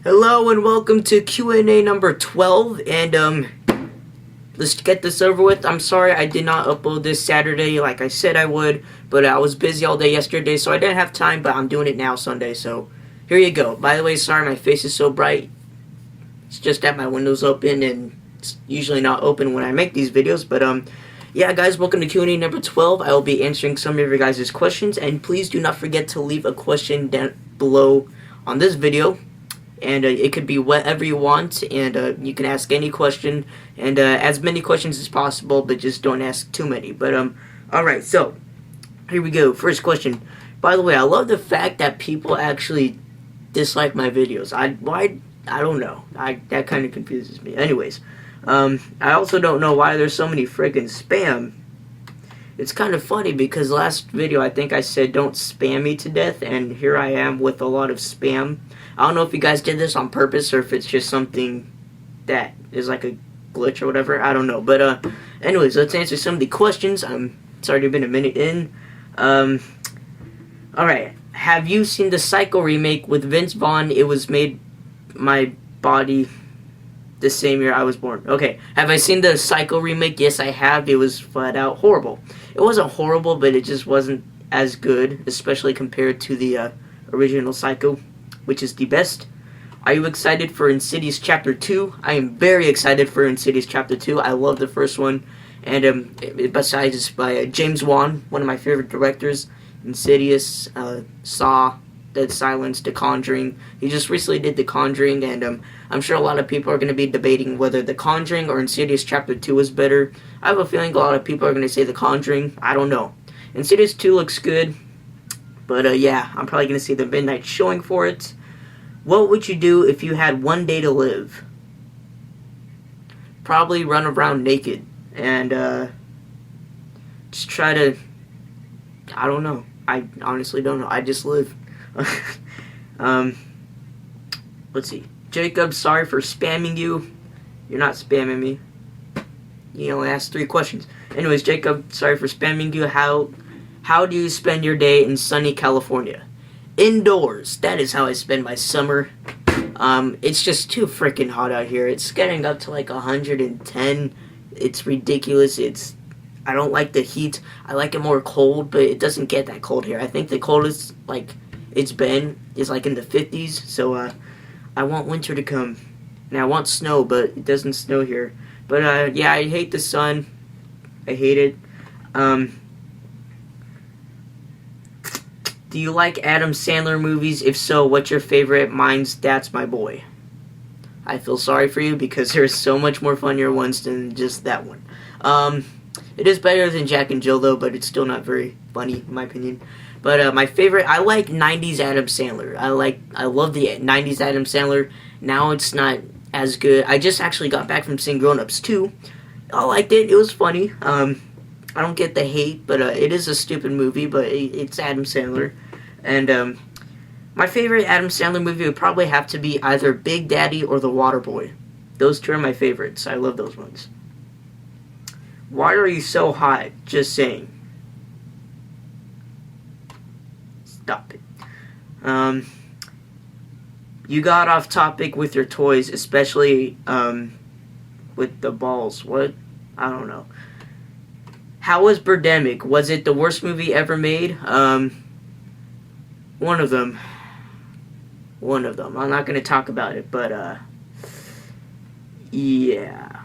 Hello and welcome to Q&A number 12, and let's get this over with. I'm sorry I did not upload this Saturday like I said I would, but I was busy all day yesterday, so I didn't have time, but I'm doing it now Sunday, so here you go. By the way, sorry my face is so bright. It's just that my window's open, and it's usually not open when I make these videos, but yeah guys, welcome to Q&A number 12. I will be answering some of your guys' questions, and please do not forget to leave a question down below on this video. And it could be whatever you want, and you can ask any question, and as many questions as possible, but just don't ask too many. But alright, so here we go. First question. By the way, I love the fact that people actually dislike my videos. I don't know. That kind of confuses me. Anyways, I also don't know why there's so many friggin' spam. It's kind of funny because last video I think I said don't spam me to death, and here I am with a lot of spam. I don't know if you guys did this on purpose or if it's just something that is like a glitch or whatever. I don't know. But anyways, let's answer some of the questions. It's already been a minute in. Alright. Have you seen the Psycho remake with Vince Vaughn? It was made my body the same year I was born. Okay. Have I seen the Psycho remake? Yes, I have. It was flat out horrible. It wasn't horrible, but it just wasn't as good, especially compared to the original Psycho, which is the best. Are you excited for Insidious Chapter 2? I am very excited for Insidious Chapter 2. I love the first one. And besides, it's by James Wan, one of my favorite directors. Insidious, Saw, Dead Silence, The Conjuring. He just recently did The Conjuring, and I'm sure a lot of people are going to be debating whether The Conjuring or Insidious Chapter 2 is better. I have a feeling a lot of people are going to say The Conjuring. I don't know. Insidious 2 looks good. But yeah, I'm probably going to see the midnight showing for it. What would you do if you had one day to live? Probably run around naked. And just try to... I don't know. I honestly don't know. I just live. Let's see. Jacob, sorry for spamming you. You're not spamming me. You only asked 3 questions. Anyways, Jacob, sorry for spamming you. How do you spend your day in sunny California? Indoors. That is how I spend my summer. It's just too freaking hot out here. It's getting up to like 110. It's ridiculous. I don't like the heat. I like it more cold, but it doesn't get that cold here. I think the coldest like it's been is like in the 50s. So I want winter to come. And I want snow, but it doesn't snow here. But yeah, I hate the sun. I hate it. Do you like Adam Sandler movies? If so, what's your favorite? Mine's That's My Boy. I feel sorry for you because there's so much more funnier ones than just that one. It is better than Jack and Jill though, but it's still not very funny in my opinion. But my favorite, I like 90s Adam Sandler. I love the 90s Adam Sandler. Now it's not as good. I just actually got back from seeing Grown Ups 2. I liked it. It was funny. I don't get the hate, but it is a stupid movie, but it's Adam Sandler. And my favorite Adam Sandler movie would probably have to be either Big Daddy or The Waterboy. Those two are my favorites. I love those ones. Why are you so hot? Just saying. Stop it. You got off topic with your toys, especially with the balls. What? I don't know. How was Birdemic? Was it the worst movie ever made? One of them. I'm not going to talk about it, but yeah.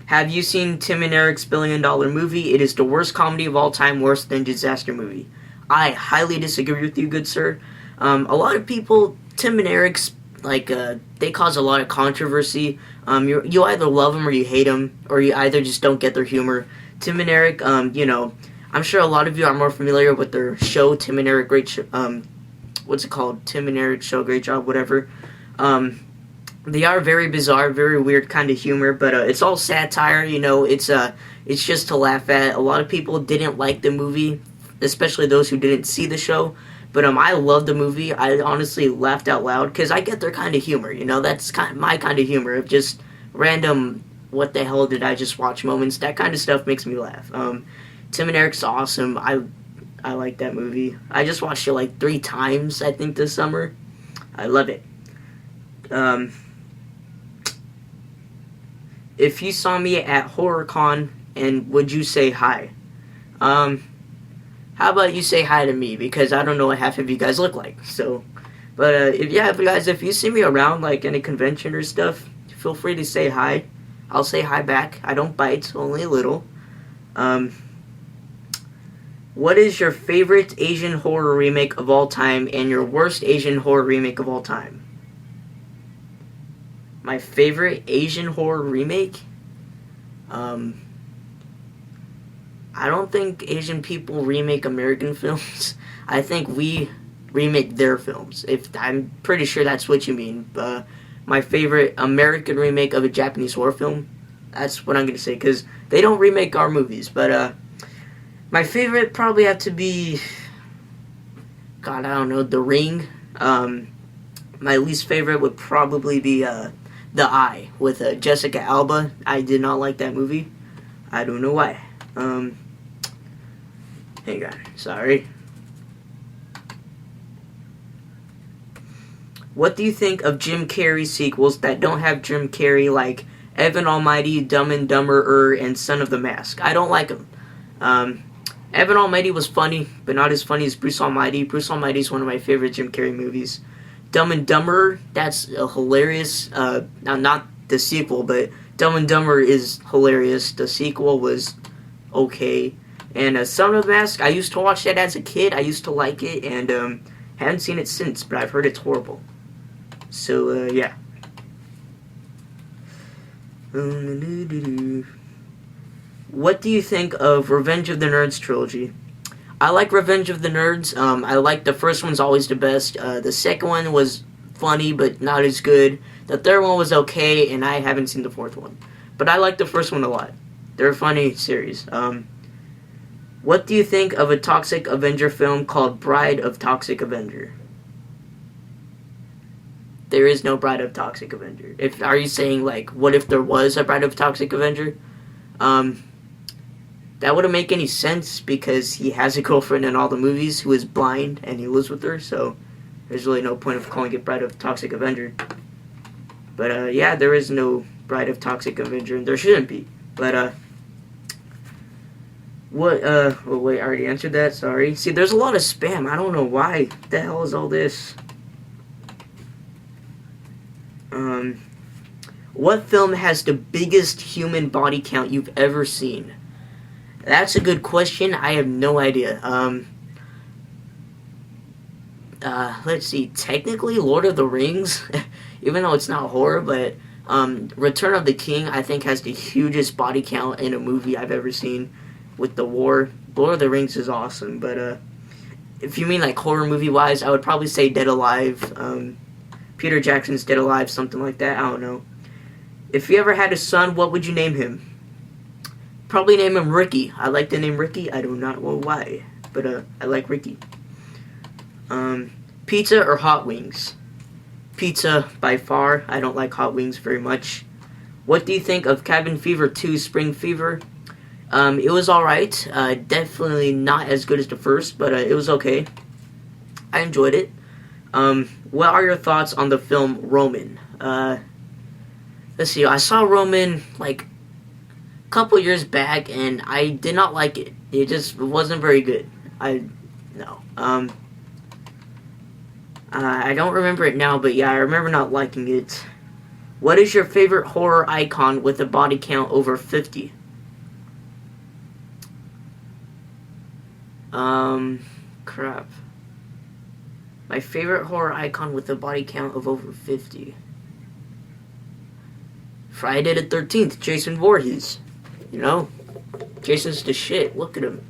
Have you seen Tim and Eric's $1 Billion Movie? It is the worst comedy of all time, worse than Disaster Movie. I highly disagree with you, good sir. A lot of people, Tim and Eric's, like, they cause a lot of controversy. You either love them or you hate them, or you either just don't get their humor. Tim and Eric, you know, I'm sure a lot of you are more familiar with their show, Tim and Eric, great show, what's it called? Tim and Eric Show, Great Job, whatever. They are very bizarre, very weird kind of humor, but it's all satire, you know, it's just to laugh at. A lot of people didn't like the movie, especially those who didn't see the show. But I love the movie. I honestly laughed out loud because I get their kind of humor. You know, that's my kind of humor of just random, what the hell did I just watch moments. That kind of stuff makes me laugh. Tim and Eric's awesome. I like that movie. I just watched it like 3 times, I think, this summer. I love it. Um, if you saw me at HorrorCon, and would you say hi? Um, how about you say hi to me, because I don't know what half of you guys look like. So, but if yeah, guys, if you see me around like in a convention or stuff, feel free to say hi. I'll say hi back. I don't bite, only a little. Um, what is your favorite Asian horror remake of all time and your worst Asian horror remake of all time? My favorite Asian horror remake? Um, I don't think Asian people remake American films. I think we remake their films. If I'm pretty sure that's what you mean. My favorite American remake of a Japanese horror film. That's what I'm gonna say, because they don't remake our movies. But my favorite probably have to be, God, I don't know, The Ring. My least favorite would probably be The Eye with Jessica Alba. I did not like that movie. I don't know why. Hang on, sorry. What do you think of Jim Carrey sequels that don't have Jim Carrey, like Evan Almighty, Dumb and Dumberer, and Son of the Mask? I don't like them. Evan Almighty was funny, but not as funny as Bruce Almighty. Bruce Almighty is one of my favorite Jim Carrey movies. Dumb and Dumberer, that's a hilarious. Not the sequel, but Dumb and Dumber is hilarious. The sequel was okay. And Son of the Mask, I used to watch that as a kid. I used to like it, and haven't seen it since, but I've heard it's horrible. So, yeah. What do you think of Revenge of the Nerds trilogy? I like Revenge of the Nerds. I like the first one's always the best. The second one was funny, but not as good. The third one was okay, and I haven't seen the fourth one. But I like the first one a lot. They're a funny series. What do you think of a Toxic Avenger film called Bride of Toxic Avenger? There is no Bride of Toxic Avenger. Are you saying, like, what if there was a Bride of Toxic Avenger? That wouldn't make any sense, because he has a girlfriend in all the movies who is blind and he lives with her, so there's really no point of calling it Bride of Toxic Avenger. But yeah, there is no Bride of Toxic Avenger, and there shouldn't be. But what, well, wait, I already answered that, sorry. See, there's a lot of spam, I don't know why. What the hell is all this? What film has the biggest human body count you've ever seen? That's a good question, I have no idea. Let's see, technically Lord of the Rings, even though it's not horror, but Return of the King, I think, has the hugest body count in a movie I've ever seen. With the war, Lord of the Rings is awesome, but if you mean like horror movie wise, I would probably say Dead Alive, Peter Jackson's Dead Alive, something like that, I don't know. If you ever had a son, what would you name him? Probably name him Ricky. I like the name Ricky, I do not know why, but I like Ricky. Pizza or hot wings? Pizza, by far. I don't like hot wings very much. What do you think of Cabin Fever 2 Spring Fever? It was alright. Definitely not as good as the first, but it was okay. I enjoyed it. What are your thoughts on the film Roman? Let's see, I saw Roman like a couple years back, and I did not like it. It just wasn't very good. No. I don't remember it now, but yeah, I remember not liking it. What is your favorite horror icon with a body count over 50? Crap. My favorite horror icon with a body count of over 50. Friday the 13th, Jason Voorhees. You know? Jason's the shit. Look at him.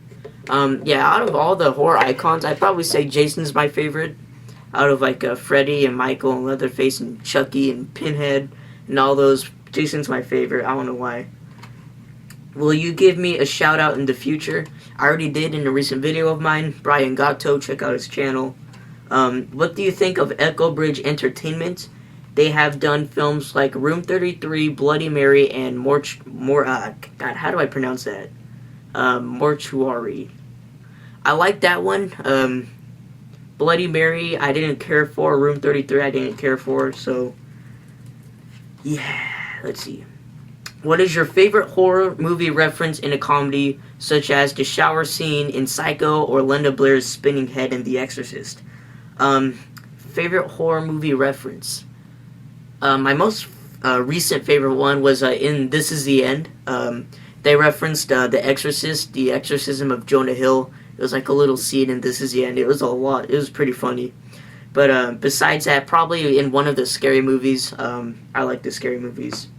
Yeah, out of all the horror icons, I'd probably say Jason's my favorite. Out of like Freddy and Michael and Leatherface and Chucky and Pinhead and all those, Jason's my favorite. I don't know why. Will you give me a shout out in the future? I already did in a recent video of mine. Brian Gatto, check out his channel. What do you think of Echo Bridge Entertainment? They have done films like Room 33, Bloody Mary, and God, how do I pronounce that? Mortuary. I like that one. Bloody Mary, I didn't care for. Room 33, I didn't care for. So, Yeah, let's see. What is your favorite horror movie reference in a comedy, such as the shower scene in Psycho or Linda Blair's spinning head in The Exorcist? Um, Favorite horror movie reference. My most recent favorite one was in This Is the End. They referenced The Exorcist, the exorcism of Jonah Hill. It was like a little scene in This Is the End. It was a lot. It was pretty funny. But besides that, probably in one of the scary movies. I like the scary movies.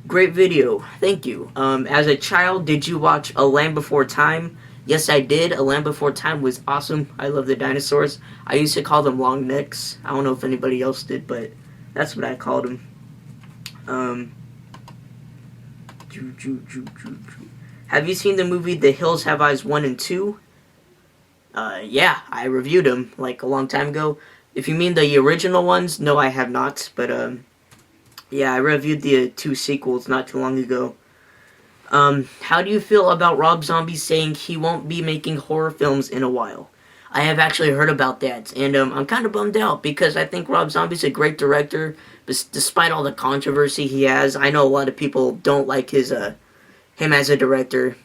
Great video. Thank you. As a child, did you watch A Land Before Time? Yes, I did. A Land Before Time was awesome. I love the dinosaurs. I used to call them long necks. I don't know if anybody else did, but that's what I called them. Have you seen the movie The Hills Have Eyes 1 and 2? Yeah, I reviewed them like a long time ago. If you mean the original ones, no, I have not. But, yeah, I reviewed the 2 sequels not too long ago. How do you feel about Rob Zombie saying he won't be making horror films in a while? I have actually heard about that, and I'm kind of bummed out because I think Rob Zombie's a great director, but despite all the controversy he has, I know a lot of people don't like him as a director.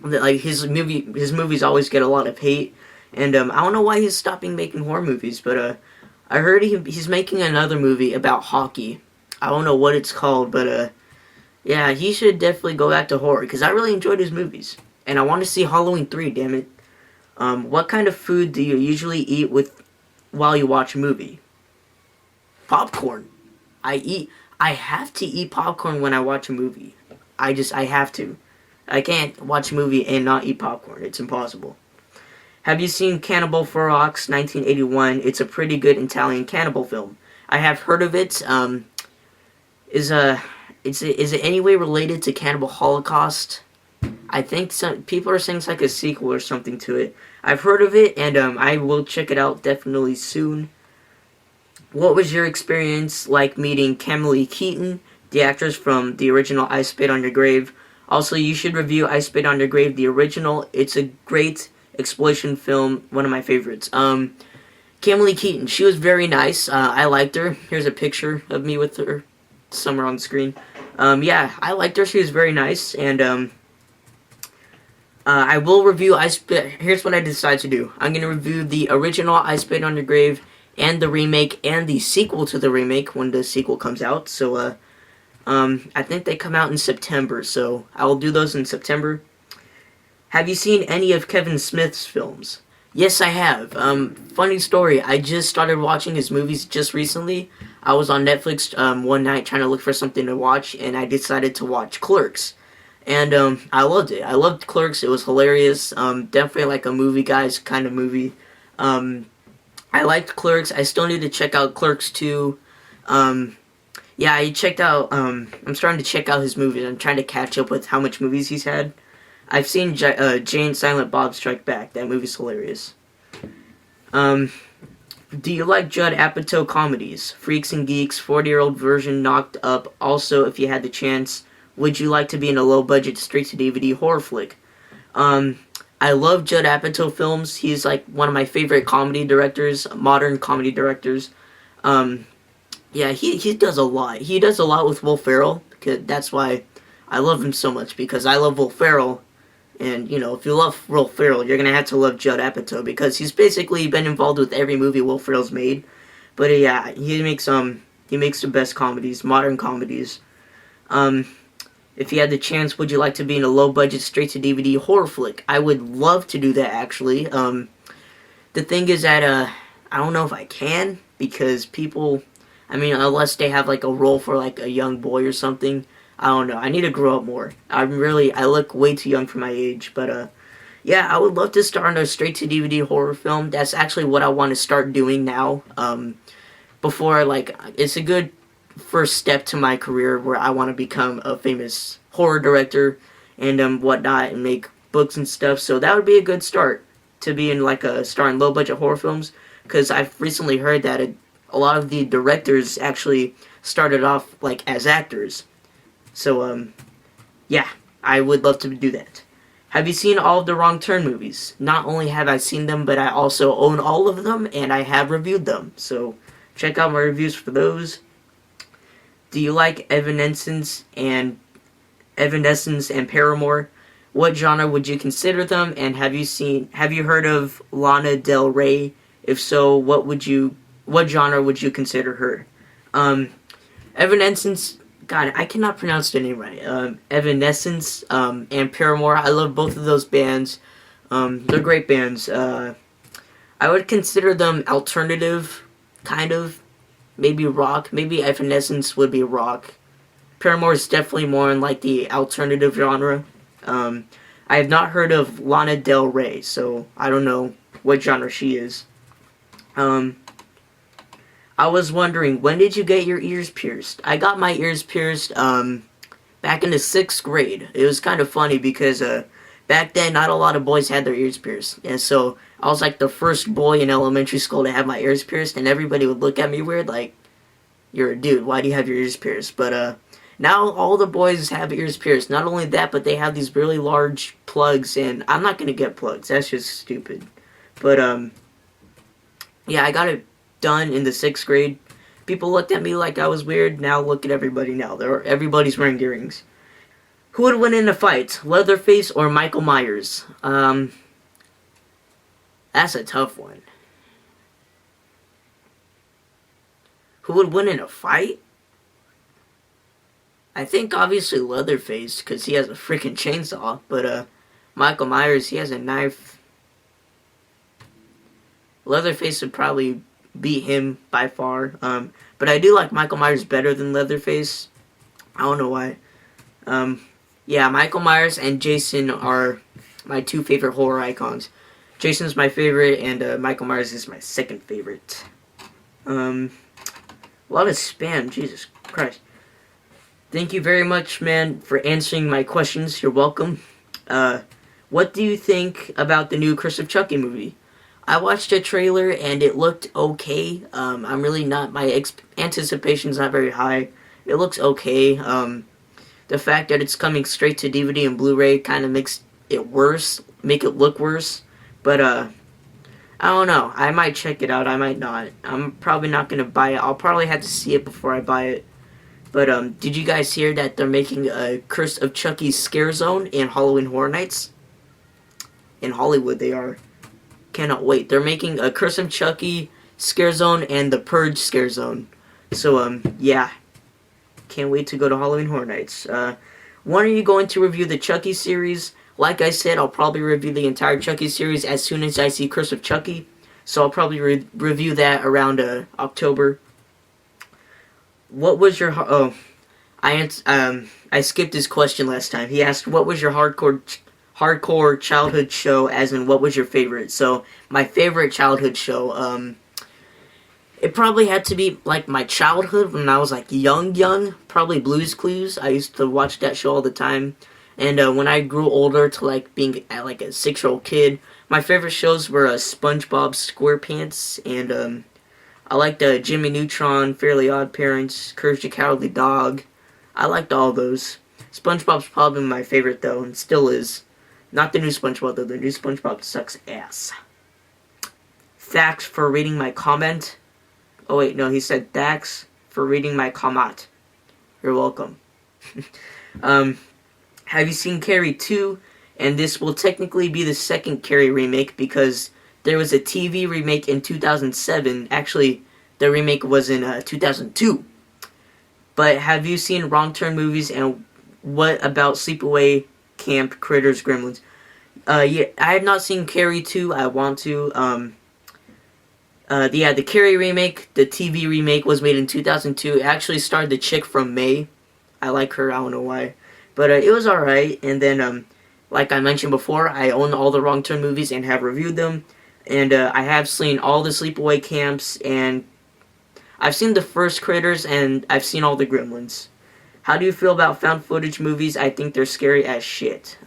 Like his movies always get a lot of hate, and I don't know why he's stopping making horror movies, but I heard he's making another movie about hockey. I don't know what it's called, but yeah, he should definitely go back to horror because I really enjoyed his movies, and I want to see Halloween 3. Damn it! What kind of food do you usually eat while you watch a movie? Popcorn. I have to eat popcorn when I watch a movie. I have to. I can't watch a movie and not eat popcorn. It's impossible. Have you seen Cannibal Ferox 1981? It's a pretty good Italian cannibal film. I have heard of it. Is it any way related to Cannibal Holocaust? I think some people are saying it's like a sequel or something to it. I've heard of it, and I will check it out definitely soon. What was your experience like meeting Camille Keaton, the actress from the original I Spit on Your Grave? Also, you should review I Spit on Your Grave, the original. It's a great exploitation film, one of my favorites. Camille Keaton, she was very nice. I liked her. Here's a picture of me with her somewhere on the screen. Yeah, I liked her. She was very nice, and I will review I Spit. Here's what I decided to do. I'm going to review the original I Spit on Your Grave and the remake and the sequel to the remake when the sequel comes out. So, I think they come out in September, so I will do those in September. Have you seen any of Kevin Smith's films? Yes, I have. Funny story, I just started watching his movies just recently. I was on Netflix one night trying to look for something to watch, and I decided to watch Clerks. And I loved it. I loved Clerks. It was hilarious. Definitely like a movie guys kind of movie. I liked Clerks. I still need to check out Clerks 2. Yeah, I checked out, I'm starting to check out his movies. I'm trying to catch up with how much movies he's had. I've seen Jane Silent Bob Strike Back. That movie's hilarious. Do you like Judd Apatow comedies? Freaks and Geeks, 40-year-old version, Knocked Up. Also, if you had the chance, would you like to be in a low-budget, straight-to-DVD horror flick? I love Judd Apatow films. He's like one of my favorite comedy directors, modern comedy directors. Yeah, he does a lot. He does a lot with Will Ferrell. Because that's why I love him so much, because I love Will Ferrell. And, you know, if you love Will Ferrell, you're going to have to love Judd Apatow, because he's basically been involved with every movie Will Ferrell's made. But yeah, he makes the best comedies, modern comedies. If you had the chance, would you like to be in a low-budget, straight-to-DVD horror flick? I would love to do that, actually. The thing is that, I don't know if I can, because people, I mean, unless they have, like, a role for, like, a young boy or something, I don't know. I need to grow up more. I look way too young for my age, but, yeah, I would love to star in a straight-to-DVD horror film. That's actually what I want to start doing now, before, like, it's a good first step to my career where I want to become a famous horror director and whatnot and make books and stuff. So that would be a good start to be in like a star in low budget horror films, because I've recently heard that a lot of the directors actually started off like as actors. So yeah, I would love to do that. Have you seen all of the Wrong Turn movies? Not only have I seen them, but I also own all of them and I have reviewed them. So check out my reviews for those. Do you like Evanescence and Paramore? What genre would you consider them? And have you heard of Lana Del Rey? If so, what genre would you consider her? Um, Evanescence, God, I cannot pronounce the name right. Evanescence, and Paramore. I love both of those bands. They're great bands. I would consider them alternative, kind of. Maybe rock. Maybe Evanescence would be rock. Paramore is definitely more in like the alternative genre. I have not heard of Lana Del Rey, so I don't know what genre she is. Um, I was wondering, when did you get your ears pierced? I got my ears pierced back in the 6th grade. It was kind of funny because back then not a lot of boys had their ears pierced. And so I was like the first boy in elementary school to have my ears pierced, and everybody would look at me weird like, you're a dude, why do you have your ears pierced? But now all the boys have ears pierced. Not only that, but they have these really large plugs, and I'm not going to get plugs. That's just stupid. But yeah, I got it done in the 6th grade. People looked at me like I was weird. Now look at everybody now. Everybody's wearing earrings. Who would win in a fight, Leatherface or Michael Myers? That's a tough one. Who would win in a fight? I think obviously Leatherface, because he has a freaking chainsaw. But Michael Myers, he has a knife. Leatherface would probably beat him by far. But I do like Michael Myers better than Leatherface. I don't know why. Yeah, Michael Myers and Jason are my two favorite horror icons. Jason's my favorite, and Michael Myers is my second favorite. A lot of spam, Jesus Christ. Thank you very much, man, for answering my questions. You're welcome. What do you think about the new Curse of Chucky movie? I watched a trailer and it looked okay. I'm really not, my anticipation's not very high. It looks okay. The fact that it's coming straight to DVD and Blu-ray kind of makes it worse, make it look worse. But I don't know. I might check it out. I might not. I'm probably not gonna buy it. I'll probably have to see it before I buy it. But did you guys hear that they're making a Curse of Chucky scare zone in Halloween Horror Nights? In Hollywood, they are. Cannot wait. They're making a Curse of Chucky scare zone and the Purge scare zone. So yeah. Can't wait to go to Halloween Horror Nights. When are you going to review the Chucky series? Like I said, I'll probably review the entire Chucky series as soon as I see Curse of Chucky. So I'll probably review that around October. What was your... I skipped his question last time. He asked, what was your hardcore childhood show, as in what was your favorite? So, my favorite childhood show, it probably had to be, like, my childhood when I was, like, young, probably Blue's Clues. I used to watch that show all the time. And when I grew older to, like, being, like, a 6-year-old kid, my favorite shows were SpongeBob SquarePants, and, I liked Jimmy Neutron, Fairly Odd Parents, Courage the Cowardly Dog. I liked all those. SpongeBob's probably my favorite, though, and still is. Not the new SpongeBob, though. The new SpongeBob sucks ass. Thanks for reading my comment. Oh, wait, no, he said thanks for reading my comment. You're welcome. Have you seen Carrie 2? And this will technically be the second Carrie remake because there was a TV remake in 2007. Actually, the remake was in 2002. But have you seen Wrong Turn movies, and what about Sleepaway Camp, Critters, Gremlins? Yeah, I have not seen Carrie 2. I want to. Yeah, the Carrie remake, the TV remake, was made in 2002. It actually starred the chick from May. I like her. I don't know why. But it was alright. And then, like I mentioned before, I own all the Wrong Turn movies and have reviewed them. And I have seen all the Sleepaway Camps, and I've seen the first Critters, and I've seen all the Gremlins. How do you feel about found footage movies? I think they're scary as shit.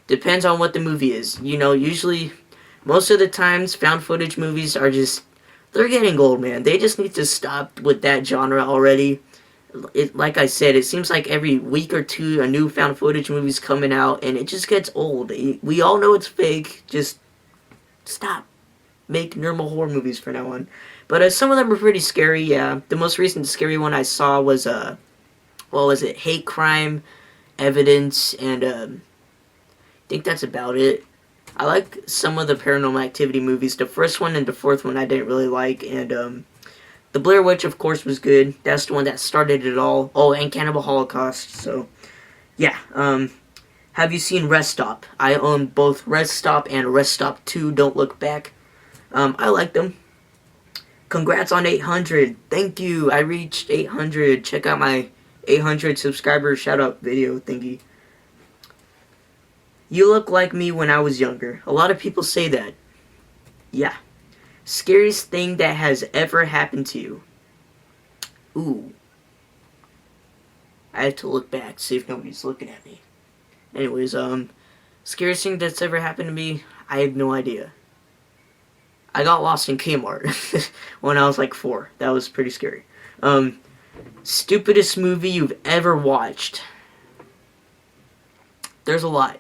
Depends on what the movie is. You know, usually, most of the times, found footage movies are just, they're getting old, man. They just need to stop with that genre already. Like I said, it seems like every week or two, a new found footage movie's coming out, and it just gets old. We all know it's fake. Just stop. Make normal horror movies from now on. But some of them are pretty scary, yeah. The most recent scary one I saw was, what was it? Hate Crime, Evidence, and, I think that's about it. I like some of the Paranormal Activity movies. The first one and the fourth one I didn't really like, and, the Blair Witch, of course, was good. That's the one that started it all. Oh, and Cannibal Holocaust, so, yeah, have you seen Rest Stop? I own both Rest Stop and Rest Stop 2, Don't Look Back. I like them. Congrats on 800. Thank you. I reached 800. Check out my 800 subscriber shout out video thingy. You look like me when I was younger. A lot of people say that. Yeah. Scariest thing that has ever happened to you. Ooh. I have to look back, see if nobody's looking at me. Anyways, scariest thing that's ever happened to me, I have no idea. I got lost in Kmart when I was like 4. That was pretty scary. Stupidest movie you've ever watched. There's a lot.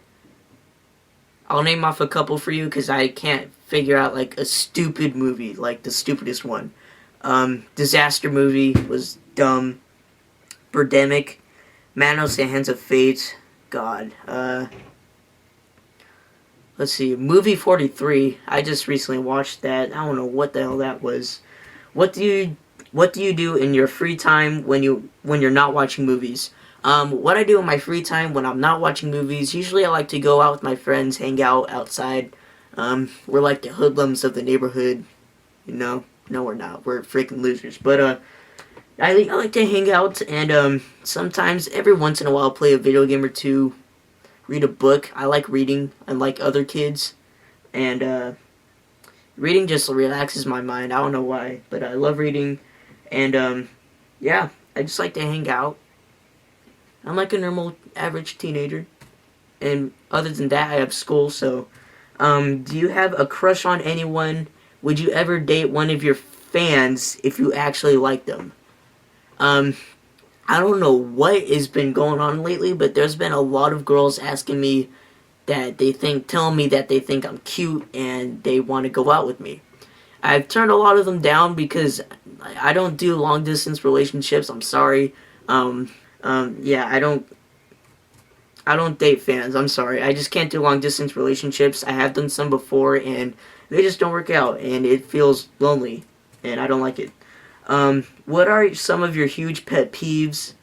I'll name off a couple for you because I can't figure out like a stupid movie, like the stupidest one. Disaster movie was dumb. Birdemic. Manos and Hands of Fate. God. Let's see. Movie 43. I just recently watched that. I don't know what the hell that was. What do you do in your free time when you're not watching movies? What I do in my free time when I'm not watching movies, usually I like to go out with my friends, hang out outside. We're like the hoodlums of the neighborhood. You know? No, we're not. We're freaking losers. But, I like to hang out, and, sometimes, every once in a while, play a video game or two, read a book. I like reading, unlike other kids, and, reading just relaxes my mind. I don't know why, but I love reading, and, yeah, I just like to hang out. I'm like a normal, average teenager, and other than that, I have school, so, do you have a crush on anyone? Would you ever date one of your fans if you actually like them? I don't know what has been going on lately, but there's been a lot of girls asking me telling me that they think I'm cute and they want to go out with me. I've turned a lot of them down because I don't do long distance relationships. I'm sorry. Yeah, I don't date fans. I'm sorry. I just can't do long distance relationships. I have done some before and they just don't work out and it feels lonely and I don't like it. What are some of your huge pet peeves?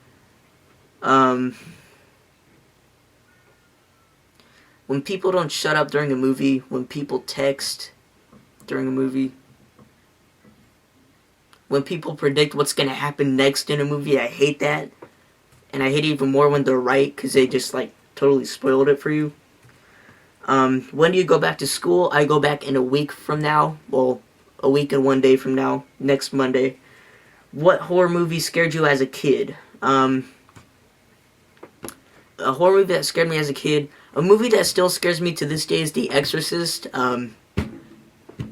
When people don't shut up during a movie, when people text during a movie, when people predict what's gonna happen next in a movie, I hate that. And I hate it even more when they're right, because they just, like, totally spoiled it for you. When do you go back to school? I go back in a week from now. Well, a week and 1 day from now, next Monday. What horror movie scared you as a kid? A horror movie that scared me as a kid. A movie that still scares me to this day is The Exorcist.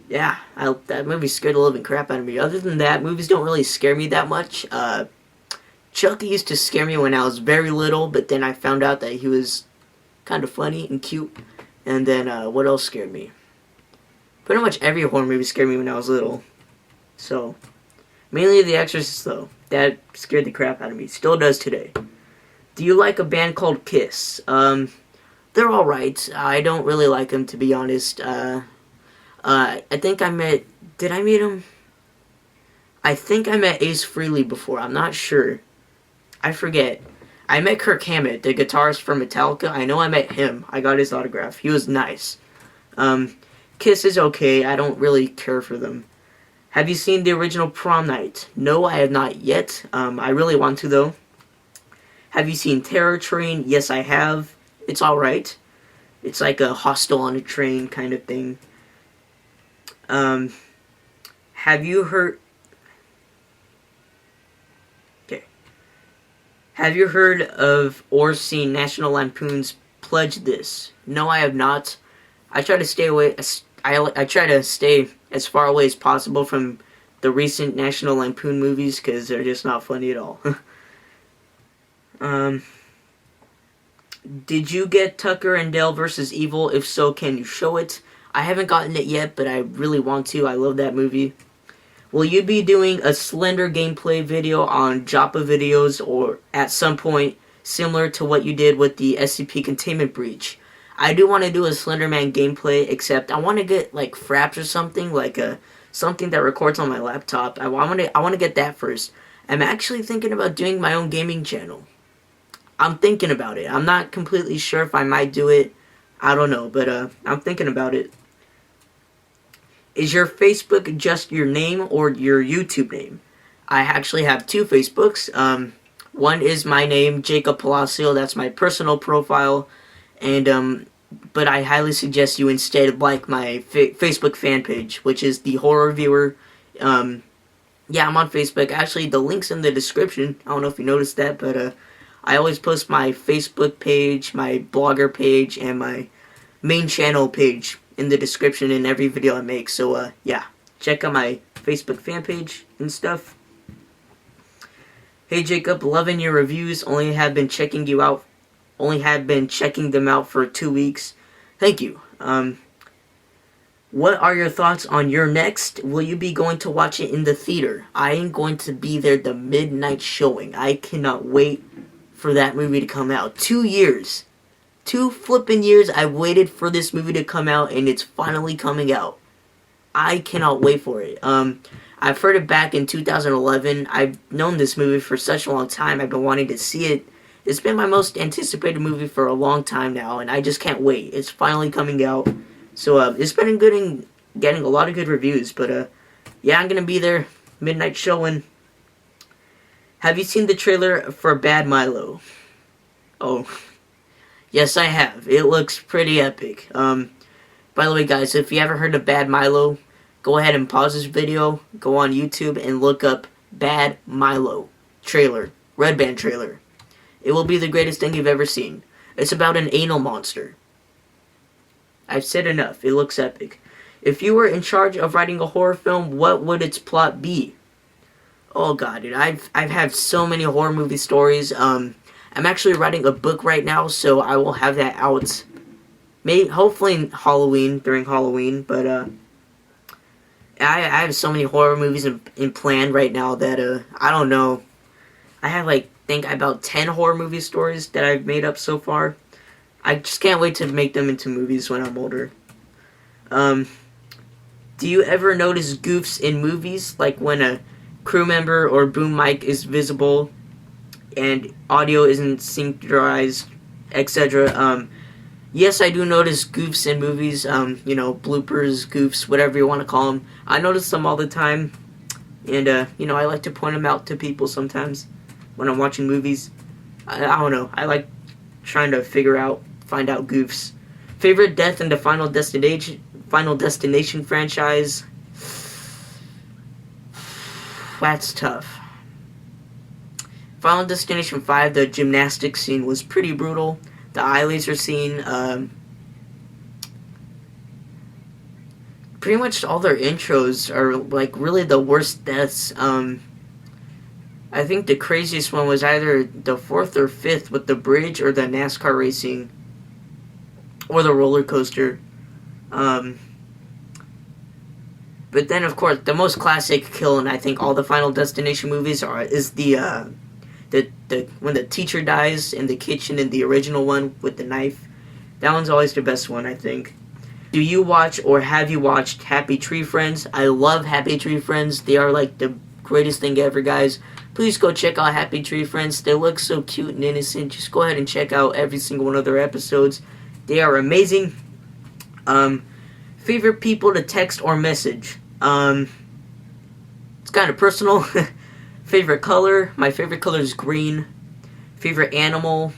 Yeah, that movie scared the living crap out of me. Other than that, movies don't really scare me that much. Chucky used to scare me when I was very little, but then I found out that he was kind of funny and cute. And then, what else scared me? Pretty much every horror movie scared me when I was little. So, mainly The Exorcist, though. That scared the crap out of me. Still does today. Do you like a band called Kiss? They're alright. I don't really like them, to be honest. I think did I meet him? I think I met Ace Frehley before. I'm not sure. I forget. I met Kirk Hammett, the guitarist for Metallica. I know I met him. I got his autograph. He was nice. Kiss is okay. I don't really care for them. Have you seen the original Prom Night? No, I have not yet. I really want to, though. Have you seen Terror Train? Yes, I have. It's alright. It's like a Hostel on a Train kind of thing. Have you heard... Okay. Have you heard of or seen National Lampoon's Pledge This? No, I have not. I try to stay away... I try to stay as far away as possible from the recent National Lampoon movies because they're just not funny at all. Did you get Tucker and Dale vs. Evil? If so, can you show it? I haven't gotten it yet, but I really want to. I love that movie. will you be doing a Slender gameplay video on Joppa videos, or at some point similar to what you did with the SCP containment breach? I do want to do a Slenderman gameplay, except I want to get like Fraps or something, like something that records on my laptop. I want to get that first. I'm actually thinking about doing my own gaming channel. I'm thinking about it. I'm not completely sure if I might do it. I don't know, but I'm thinking about it. Is your Facebook just your name or your YouTube name? I actually have two Facebooks. One is my name, Jacob Palacio. That's my personal profile. And but I highly suggest you instead like my Facebook fan page, which is the Horror Viewer. Yeah, I'm on Facebook. Actually, the link's in the description. I don't know if you noticed that, but I always post my Facebook page, my blogger page, and my main channel page in the description in every video I make. So yeah, check out my Facebook fan page and stuff. Hey Jacob, loving your reviews. Only have been checking them out for 2 weeks. Thank you. What are your thoughts on your next? Will you be going to watch it in the theater? I am going to be there the midnight showing. I cannot wait for that movie to come out. 2 years. 2 flippin' years I've waited for this movie to come out, and it's finally coming out. I cannot wait for it. I've heard it back in 2011. I've known this movie for such a long time. I've been wanting to see it. It's been my most anticipated movie for a long time now, and I just can't wait. It's finally coming out. So it's been good and getting a lot of good reviews. But yeah, I'm gonna be there, midnight showing. Have you seen the trailer for Bad Milo? Oh, yes, I have. It looks pretty epic. By the way, guys, if you ever heard of Bad Milo, go ahead and pause this video, go on YouTube, and look up Bad Milo trailer, Red Band trailer. It will be the greatest thing you've ever seen. It's about an anal monster. I've said enough. It looks epic. If you were in charge of writing a horror film, what would its plot be? Oh god, dude, I've had so many horror movie stories. I'm actually writing a book right now, so I will have that out. Hopefully during Halloween, but I have so many horror movies in plan right now that I don't know. I have think about 10 horror movie stories that I've made up so far. I just can't wait to make them into movies when I'm older. Do you ever notice goofs in movies, like when a crew member or boom mic is visible and audio isn't synchronized, etc.? Yes, I do notice goofs in movies, bloopers, goofs, whatever you want to call them. I notice them all the time, and, I like to point them out to people sometimes when I'm watching movies. I don't know, I like trying to find out goofs. Favorite death in the Final Destination franchise? That's tough. Final Destination 5, the gymnastics scene was pretty brutal. The eye laser scene, pretty much all their intros are really the worst deaths. I think the craziest one was either the 4th or 5th with the bridge, or the NASCAR racing, or the roller coaster. But then, of course, the most classic kill in I think all the Final Destination movies is the when the teacher dies in the kitchen in the original one with the knife. That one's always the best one, I think. Do you watch or have you watched Happy Tree Friends? I love Happy Tree Friends. They are the greatest thing ever, guys. Please go check out Happy Tree Friends. They look so cute and innocent. Just go ahead and check out every single one of their episodes. They are amazing. Favorite people to text or message? It's kind of personal. Favorite color? My favorite color is green. Favorite animal?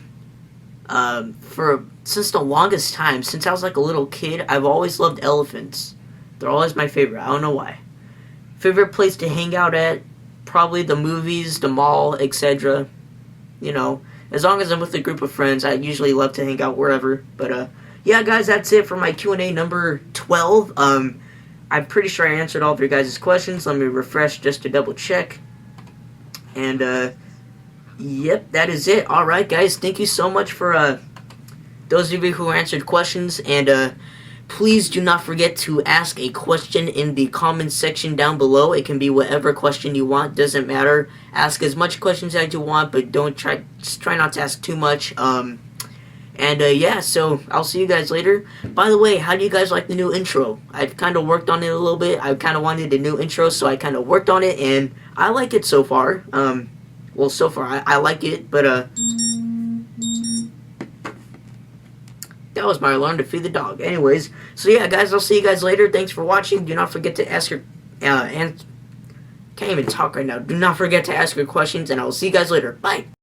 Since the longest time, since I was a little kid, I've always loved elephants. They're always my favorite. I don't know why. Favorite place to hang out at? Probably the movies, the mall, etc. As long as I'm with a group of friends, I usually love to hang out wherever. But yeah, guys, that's it for my Q&A number 12. I'm pretty sure I answered all of your guys' questions. Let me refresh just to double check. And yep, that is it. Alright, guys, thank you so much for those of you who answered questions. And Please do not forget to ask a question in the comment section down below. It can be whatever question you want, doesn't matter. Ask as much questions as you want, but just try not to ask too much. Yeah, so I'll see you guys later. By the way, how do you guys like the new intro? I've kind of worked on it a little bit. I kind of wanted a new intro, so I kind of worked on it, and I like it so far. Well, so far, I like it, but, that was my alarm to feed the dog. Anyways, so yeah, guys, I'll see you guys later. Thanks for watching. Do not forget to ask your, can't even talk right now. Do not forget to ask your questions, and I will see you guys later. Bye.